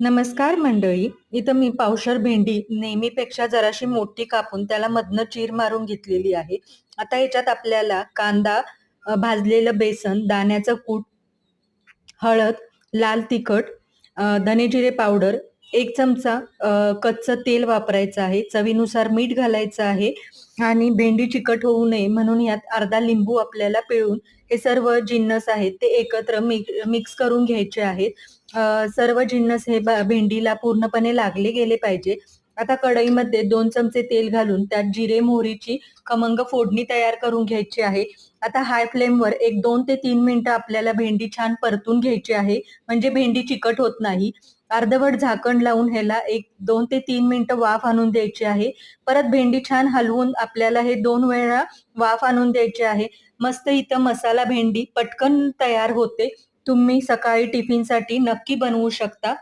नमस्कार मंडळी. इथं मी पावशर भेंडी नेहमीपेक्षा जराशी मोठी कापून त्याला मधनं चीर मारून घेतलेली आहे. आता याच्यात आपल्याला कांदा, भाजलेलं बेसन, दाण्याचं कूट, हळद, लाल तिखट, धने जिरे पावडर, 1 चमचा कच्चं तेल वापरायचं आहे. चवीनुसार मीठ घालायचं आहे आणि भेंडी चिकट होऊ नये म्हणून यात अर्धा लिंबू आपल्याला पिळून हे सर्व जिन्नस आहेत ते एकत्र मिक्स करून घ्यायचे आहेत. सर्व जिन्नस हे भेंडीला पूर्णपणे लागले गेले पाहिजे. आता कढईमध्ये 2 चमचे तेल घालून त्यात जिरे मोहरीची खमंग फोडणी तयार करून घ्यायची आहे. आता हाय फ्लेमवर एक 2 ते 3 मिनिटं आपल्याला भेंडी छान परतून घ्यायची आहे, म्हणजे भेंडी चिकट होत नाही. अर्धवट झाकण लावून ह्याला एक 2 ते 3 मिनिटं वाफ आणून द्यायची आहे. परत भेंडी छान हलवून आपल्याला हे 2 वेळा वाफ आणून द्यायची आहे. मस्त इथं मसाला भेंडी पटकन तयार होते. तुम्ही सकाळी टिफिनसाठी नक्की बनवू शकता.